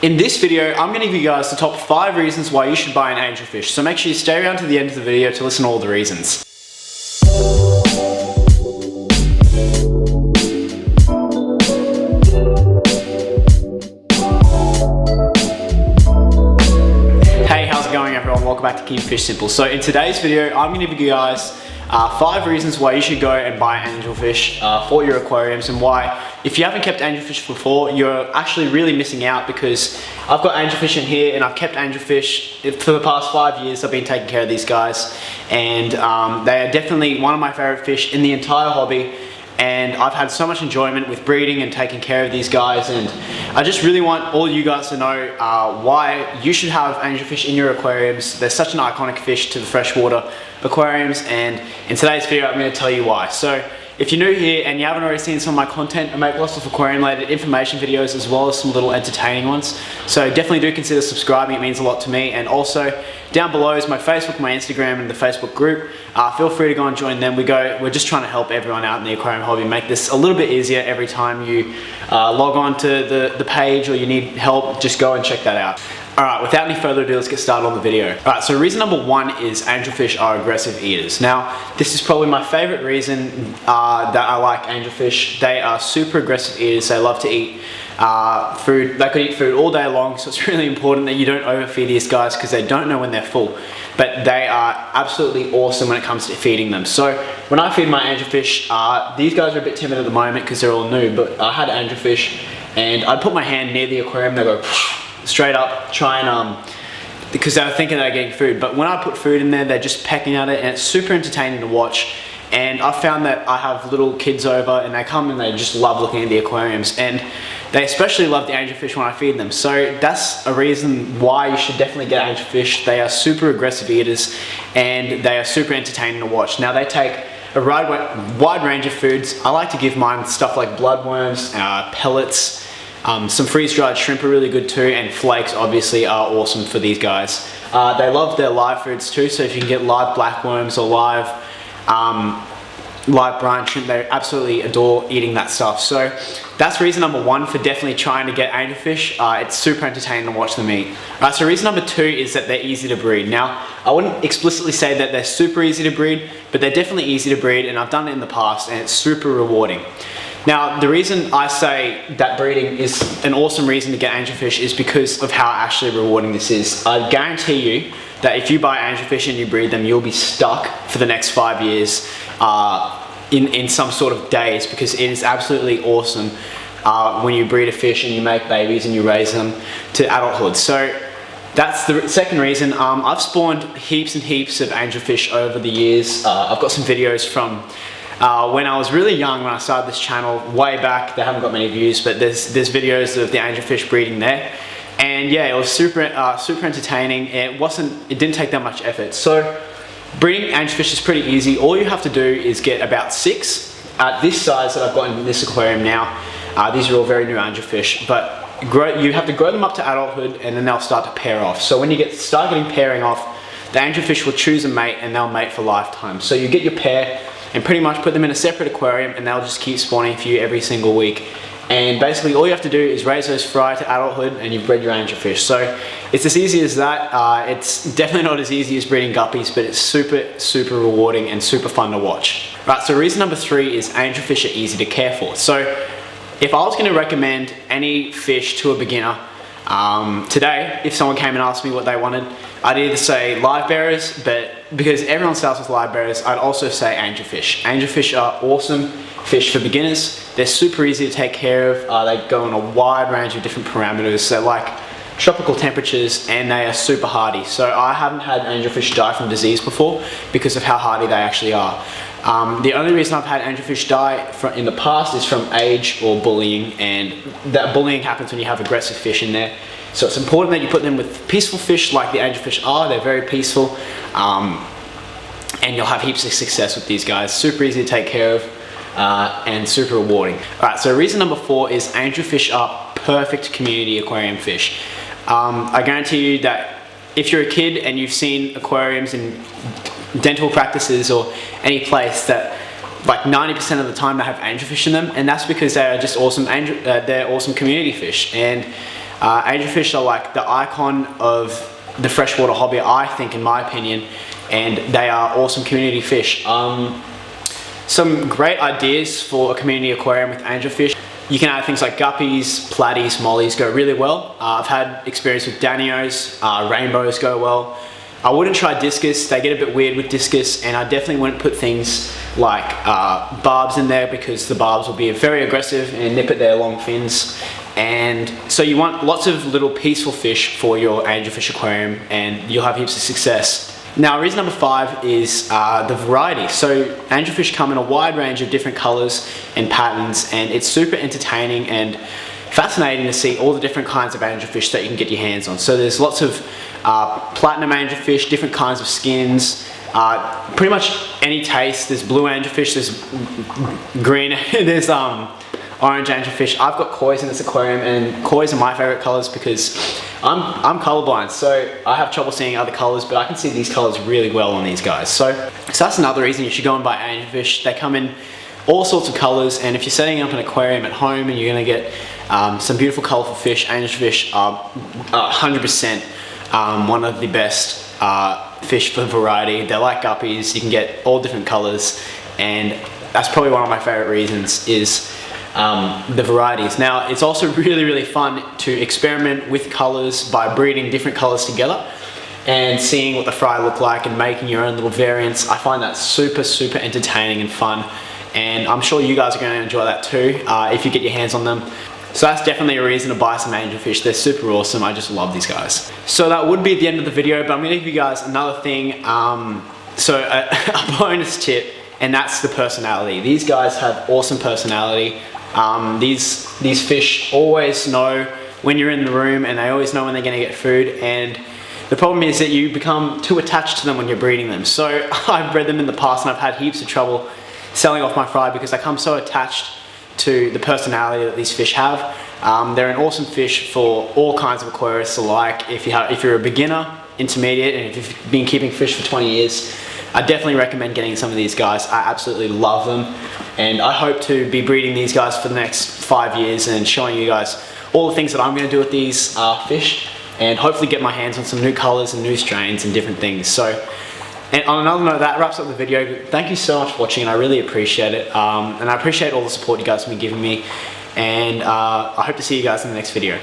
In this video, I'm going to give you guys the top 5 reasons why you should buy an angelfish, so make sure you stay around to the end of the video to listen to all the reasons. Hey, how's it going everyone? Welcome back to Keep Fish Simple. So in today's video, I'm going to give you guys 5 reasons why you should go and buy angelfish for your aquariums, and why, if you haven't kept angelfish before, you're actually really missing out, because I've got angelfish in here and I've kept angelfish for the past 5 years. I've been taking care of these guys, and they are definitely one of my favorite fish in the entire hobby, and I've had so much enjoyment with breeding and taking care of these guys. And I just really want all you guys to know why you should have angelfish in your aquariums. They're such an iconic fish to the freshwater aquariums, and in today's video I'm going to tell you why. So if you're new here and you haven't already seen some of my content, I make lots of aquarium related information videos as well as some little entertaining ones, so definitely do consider subscribing. It means a lot to me. And also down below is my Facebook, my Instagram, and the Facebook group. Feel free to go and join them. We're just trying to help everyone out in the aquarium hobby, make this a little bit easier every time you log on to the page, or you need help, just go and check that out. Alright, without any further ado, let's get started on the video. Alright, so reason number 1 is angelfish are aggressive eaters. Now, this is probably my favorite reason that I like angelfish. They are super aggressive eaters. They love to eat food. They could eat food all day long, so it's really important that you don't overfeed these guys, because they don't know when they're full. But they are absolutely awesome when it comes to feeding them. So when I feed my angelfish, these guys are a bit timid at the moment because they're all new, but I had angelfish and I'd put my hand near the aquarium, they go straight up, try and because they were thinking they were getting food. But when I put food in there, they're just pecking at it, and it's super entertaining to watch. And I found that I have little kids over and they come and they just love looking at the aquariums, and they especially love the angelfish when I feed them. So that's a reason why you should definitely get angelfish. They are super aggressive eaters and they are super entertaining to watch. Now, they take a wide range of foods. I like to give mine stuff like bloodworms, pellets, some freeze-dried shrimp are really good too, and flakes obviously are awesome for these guys. They love their live foods too, so if you can get live blackworms or live brine shrimp, they absolutely adore eating that stuff. So that's reason number 1 for definitely trying to get angelfish. It's super entertaining to watch them eat. Alright, so reason number 2 is that they're easy to breed. Now, I wouldn't explicitly say that they're super easy to breed, but they're definitely easy to breed, and I've done it in the past, and it's super rewarding. Now, the reason I say that breeding is an awesome reason to get angelfish is because of how actually rewarding this is. I guarantee you that if you buy angelfish and you breed them, you'll be stuck for the next 5 years in some sort of days, because it is absolutely awesome when you breed a fish and you make babies and you raise them to adulthood. So that's the second reason. I've spawned heaps and heaps of angelfish over the years. I've got some videos from when I was really young, when I started this channel way back. They haven't got many views, but there's videos of the angelfish breeding there. And yeah, it was super entertaining. It didn't take that much effort. So breeding angelfish is pretty easy. All you have to do is get about 6 at this size that I've got in this aquarium now. These are all very new angelfish, but you have to grow them up to adulthood, and then they'll start to pair off. So when you start getting pairing off, the angelfish will choose a mate and they'll mate for lifetime. So you get your pair and pretty much put them in a separate aquarium, and they'll just keep spawning for you every single week. And basically all you have to do is raise those fry to adulthood, and you've bred your angelfish. So it's as easy as that. It's definitely not as easy as breeding guppies, but it's super rewarding and super fun to watch. Right, so reason number 3 is angelfish are easy to care for. So if I was going to recommend any fish to a beginner today, if someone came and asked me what they wanted, I'd either say live bearers, but because everyone starts with live bearers, I'd also say angelfish. Angelfish are awesome fish for beginners. They're super easy to take care of. They go on a wide range of different parameters. They like tropical temperatures, and they are super hardy. So I haven't had angelfish die from disease before because of how hardy they actually are. The only reason I've had angelfish die in the past is from age or bullying, and that bullying happens when you have aggressive fish in there. So it's important that you put them with peaceful fish like the angelfish are. They're very peaceful, and you'll have heaps of success with these guys. Super easy to take care of, and super rewarding. Alright, so reason number 4 is angelfish are perfect community aquarium fish. I guarantee you that if you're a kid and you've seen aquariums in dental practices or any place, that like 90% of the time they have angelfish in them, and that's because they are just awesome. They're awesome community fish, and Angelfish are like the icon of the freshwater hobby, I think, in my opinion, and they are awesome community fish. Some great ideas for a community aquarium with angelfish. You can add things like guppies, platies, mollies go really well. I've had experience with danios, rainbows go well. I wouldn't try discus, they get a bit weird with discus, and I definitely wouldn't put things like barbs in there because the barbs will be very aggressive and nip at their long fins. And so you want lots of little peaceful fish for your angelfish aquarium and you'll have heaps of success. Now, reason number 5 is the variety. So angelfish come in a wide range of different colors and patterns, and it's super entertaining and fascinating to see all the different kinds of angelfish that you can get your hands on. So there's lots of platinum angelfish, different kinds of skins, pretty much any taste. There's blue angelfish, there's green, there's orange angelfish. I've got kois in this aquarium, and kois are my favorite colors because I'm colorblind, so I have trouble seeing other colors, but I can see these colors really well on these guys. So that's another reason you should go and buy angelfish. They come in all sorts of colors, and if you're setting up an aquarium at home and you're going to get some beautiful colorful fish, angelfish are 100% one of the best fish for variety. They're like guppies, you can get all different colors, and that's probably one of my favorite reasons is the varieties. Now, it's also really fun to experiment with colors by breeding different colors together and seeing what the fry look like and making your own little variants. I find that super entertaining and fun, and I'm sure you guys are going to enjoy that too if you get your hands on them. So that's definitely a reason to buy some angelfish. They're super awesome. I just love these guys. So that would be the end of the video, but I'm going to give you guys another thing. So a bonus tip, and that's the personality. These guys have awesome personality. These fish always know when you're in the room, and they always know when they're going to get food, and the problem is that you become too attached to them when you're breeding them. So I've bred them in the past and I've had heaps of trouble selling off my fry because I come so attached to the personality that these fish have. They're an awesome fish for all kinds of aquarists alike. If you're a beginner, intermediate, and if you've been keeping fish for 20 years, I definitely recommend getting some of these guys. I absolutely love them, and I hope to be breeding these guys for the next 5 years and showing you guys all the things that I'm going to do with these fish, and hopefully get my hands on some new colors and new strains and different things. So, and on another note, that wraps up the video. Thank you so much for watching, and I really appreciate it. And I appreciate all the support you guys have been giving me, and I hope to see you guys in the next video.